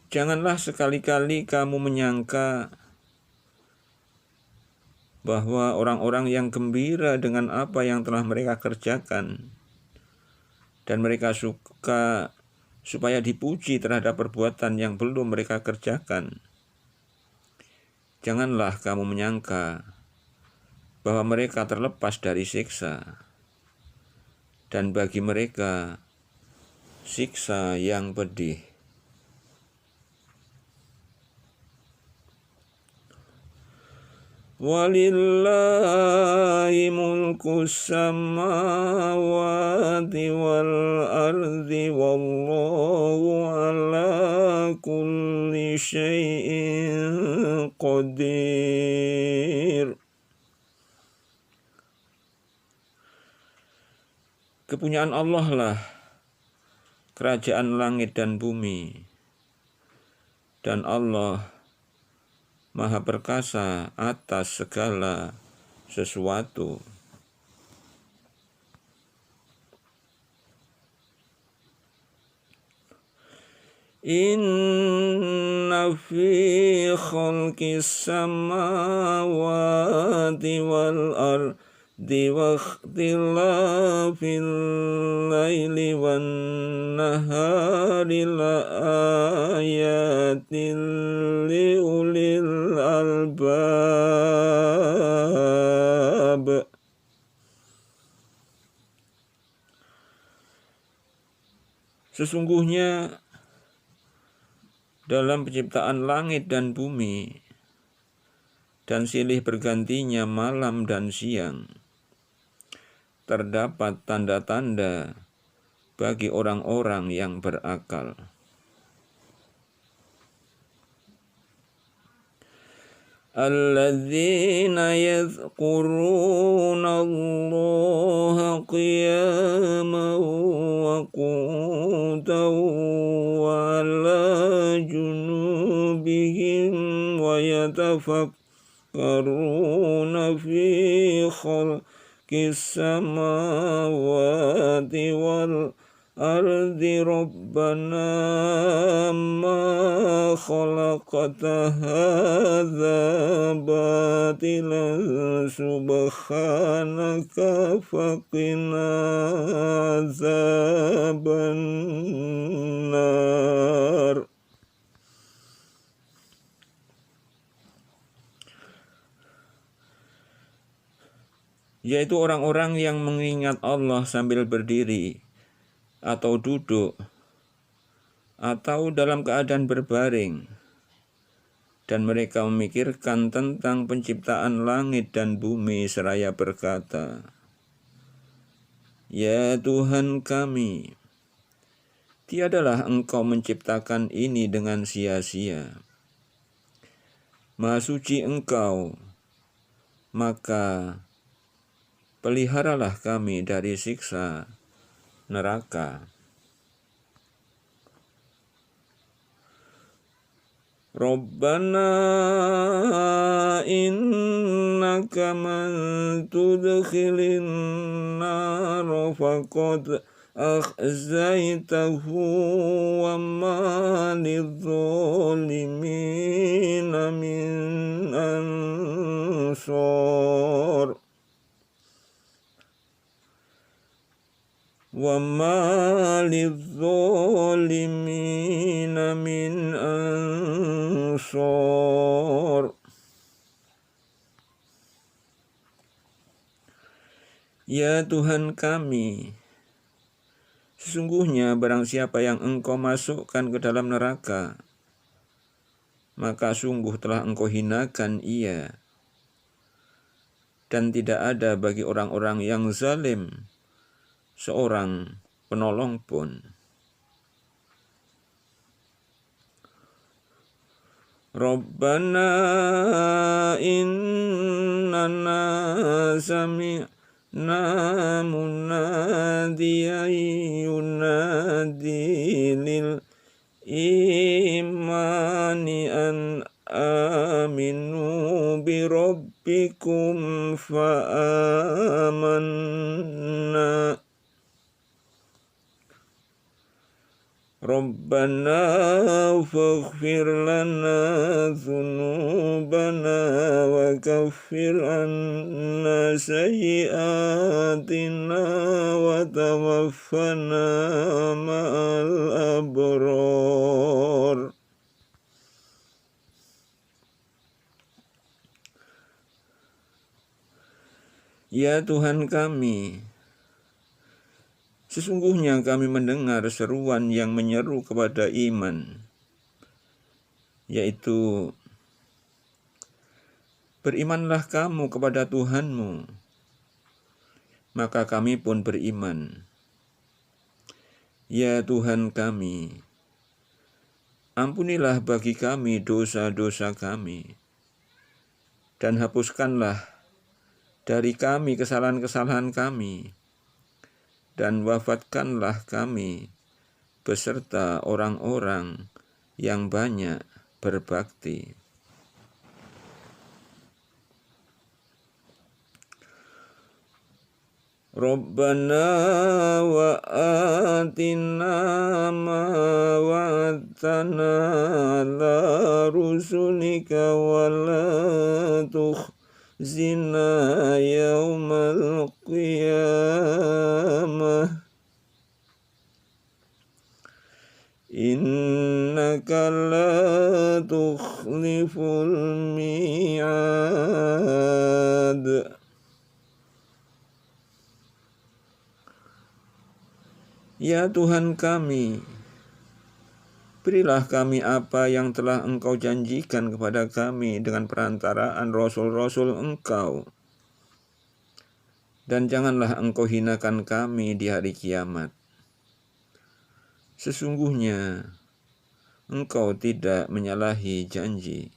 Janganlah sekali-kali kamu menyangka bahwa orang-orang yang gembira dengan apa yang telah mereka kerjakan dan mereka suka supaya dipuji terhadap perbuatan yang belum mereka kerjakan. Janganlah kamu menyangka bahwa mereka terlepas dari siksa, dan bagi mereka siksa yang pedih. Walillahi mulkus samawati wal ardi wallahu ala kulli syai'in qadir. Kepunyaan Allah lah kerajaan langit dan bumi, dan Allah Maha perkasa atas segala sesuatu. Inna fi khalqis samawati wal ardi wa ikhtilafil laili wan nahari la ayatin li ulil albab. Sesungguhnya dalam penciptaan langit dan bumi dan silih bergantinya malam dan siang terdapat tanda-tanda bagi orang-orang yang berakal. Alladzina yadhkuruna Allaha qiyaman wa qu'udan wa ala junubihim wa yatafakkaruna fi khalqis السماوات والأرض ربنا ما خلقت هذا باطلا سبحانك فقنا عذاب النار. Yaitu orang-orang yang mengingat Allah sambil berdiri atau duduk atau dalam keadaan berbaring, dan mereka memikirkan tentang penciptaan langit dan bumi seraya berkata, Ya Tuhan kami, tiadalah Engkau menciptakan ini dengan sia-sia. Maha suci Engkau, maka peliharalah kami dari siksa neraka. Rabbana innaka man tudkhilin nar faqad akhzaitahu wa ma lidh-dhalimina min ansar. Wa ma lidh-dhalimina min ansar. Ya Tuhan kami, sesungguhnya barang siapa yang Engkau masukkan ke dalam neraka, maka sungguh telah Engkau hinakan ia, dan tidak ada bagi orang-orang yang zalim seorang penolong pun. Rabbana innana sami'na munadiyan yunadi lil imani an aminu bi rabbikum fa amanna. Rabbana faghfir lana dhunubana wa kaffir anna sayyi'atina wa tawaffana ma'al abrar. Ya Tuhan kami, sesungguhnya kami mendengar seruan yang menyeru kepada iman, yaitu, berimanlah kamu kepada Tuhanmu, maka kami pun beriman. Ya Tuhan kami, ampunilah bagi kami dosa-dosa kami, dan hapuskanlah dari kami kesalahan-kesalahan kami, dan wafatkanlah kami beserta orang-orang yang banyak berbakti. Rabbana wa atina ma wa'adtana ala rusulika wa la tukhzina yawmal qiyamah innaka la tukhliful mi'ad. Ya Tuhan kami, berilah kami apa yang telah Engkau janjikan kepada kami dengan perantaraan Rasul-Rasul Engkau, dan janganlah Engkau hinakan kami di hari kiamat. Sesungguhnya Engkau tidak menyalahi janji.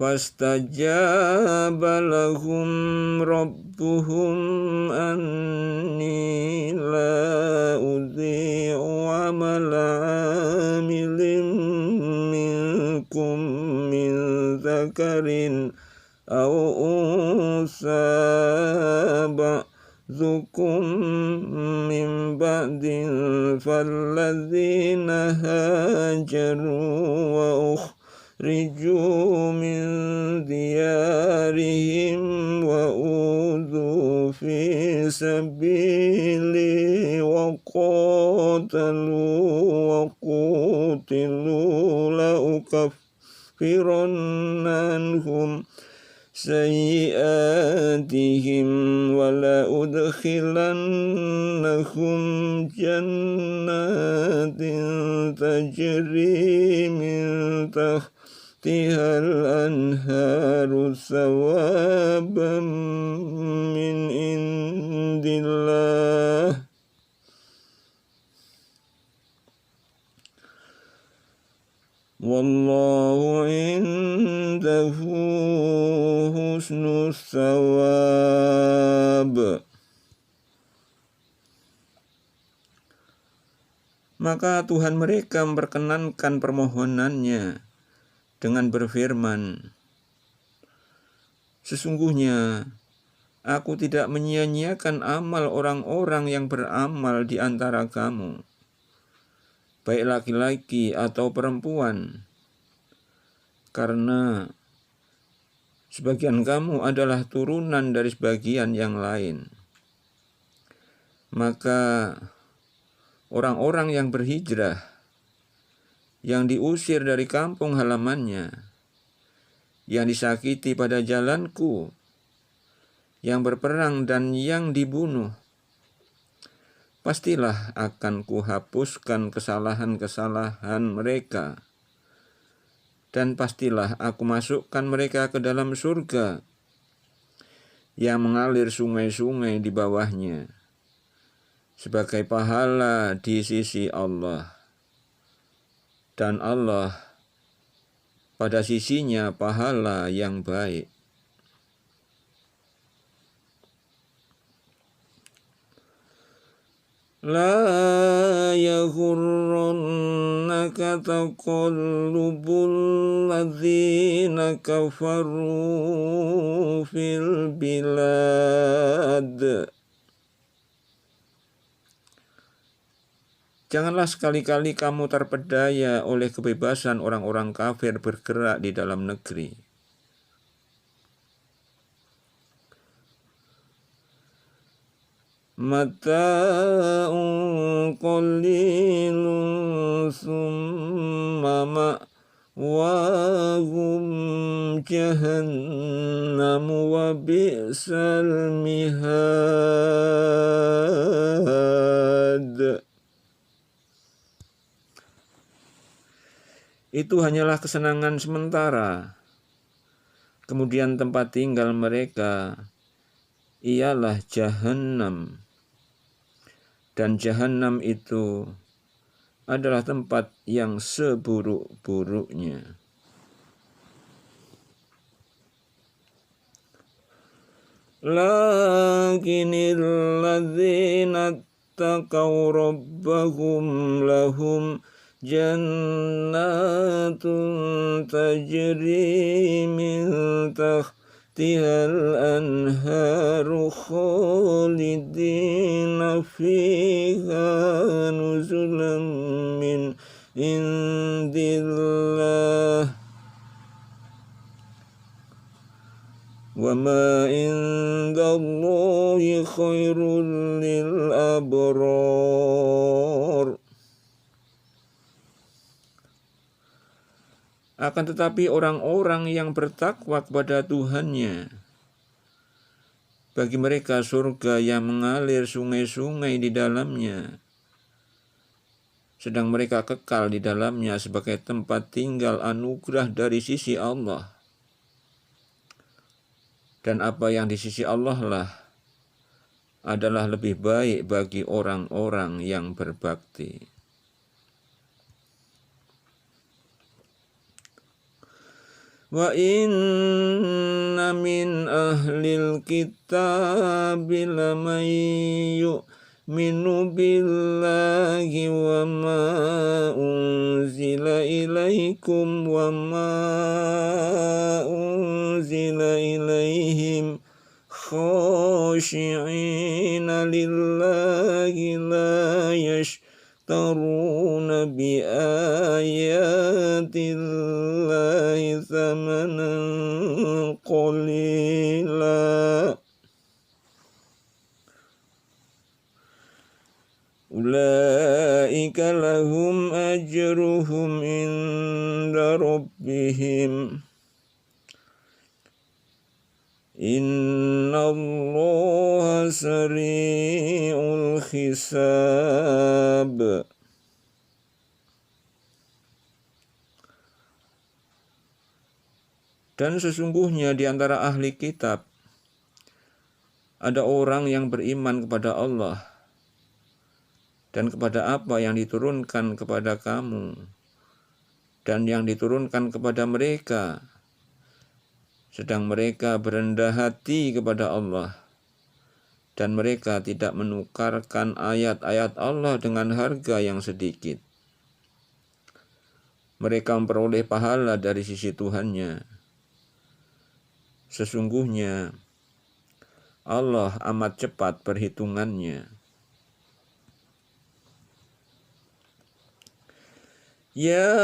Fastajaba lahum rabbuhum anni la udhi'u amala amilin minkum min ذكر أو أنثى بعضكم من بعد فالذين هاجروا وأخرجوا من ديارهم وأوذوا في سبيلي وقوتلوا لأكفرن عنهم سيئاتهم ولأدخلنهم جنات تجري من تحتها الأنهار ثوابا من عند الله والله عنده husnul thawab. Maka Tuhan mereka memperkenankan permohonannya dengan berfirman, sesungguhnya aku tidak menyia-nyiakan amal orang-orang yang beramal di antara kamu, baik laki-laki atau perempuan, karena sebagian kamu adalah turunan dari sebagian yang lain. Maka orang-orang yang berhijrah, yang diusir dari kampung halamannya, yang disakiti pada jalanku, yang berperang dan yang dibunuh, pastilah akan kuhapuskan kesalahan-kesalahan mereka, dan pastilah aku masukkan mereka ke dalam surga yang mengalir sungai-sungai di bawahnya sebagai pahala di sisi Allah. Dan Allah pada sisinya pahala yang baik. La yaghurrannaka taqallubul ladzina kafaru fil bilad. Janganlah sekali-kali kamu terpedaya oleh kebebasan orang-orang kafir bergerak di dalam negeri. Mata'un qalilun summa ma'wahum jahannam wa bi'sal mihad. Itu hanyalah kesenangan sementara. Kemudian tempat tinggal mereka ialah Jahannam. Dan Jahannam itu adalah tempat yang seburuk-buruknya. Lakinil ladzina taqaw rabbahum lahum jannatun tajri min tahtihal anharu khalidina fiha nuzulan min indillah wa ma indallahi khairul lil abrar. Akan tetapi orang-orang yang bertakwa kepada Tuhannya, bagi mereka surga yang mengalir sungai-sungai di dalamnya, sedang mereka kekal di dalamnya sebagai tempat tinggal anugerah dari sisi Allah. Dan apa yang di sisi Allah lah adalah lebih baik bagi orang-orang yang berbakti. Wa inna min ahlil kitabi laman yu'minu billahi wa ma unzila ilaikum wa ma إليهم خاشعين لله لا يشترون بآيات الله ثمنا قليلا أولئك لهم أجرهم عند ربهم إن الله سريع الحساب. Dan sesungguhnya di antara ahli kitab ada orang yang beriman kepada Allah dan kepada apa yang diturunkan kepada kamu dan yang diturunkan kepada mereka, sedang mereka berendah hati kepada Allah dan mereka tidak menukarkan ayat-ayat Allah dengan harga yang sedikit. Mereka memperoleh pahala dari sisi Tuhannya. Sesungguhnya Allah amat cepat perhitungannya. Ya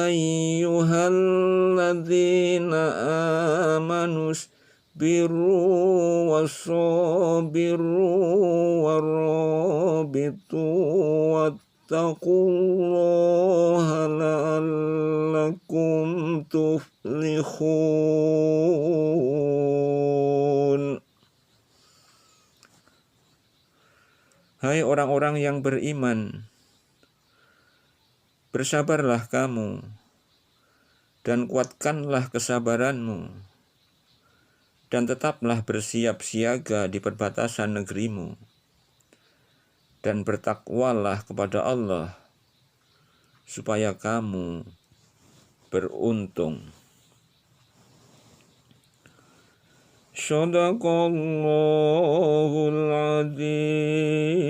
ayyuhalladzina amanu biru wasabiru warabitu wattaqullaha la'allakum tuflihun. Hai orang-orang yang beriman, bersabarlah kamu dan kuatkanlah kesabaranmu dan tetaplah bersiap siaga di perbatasan negerimu dan bertakwalah kepada Allah supaya kamu beruntung. Shadaqallahul Azim.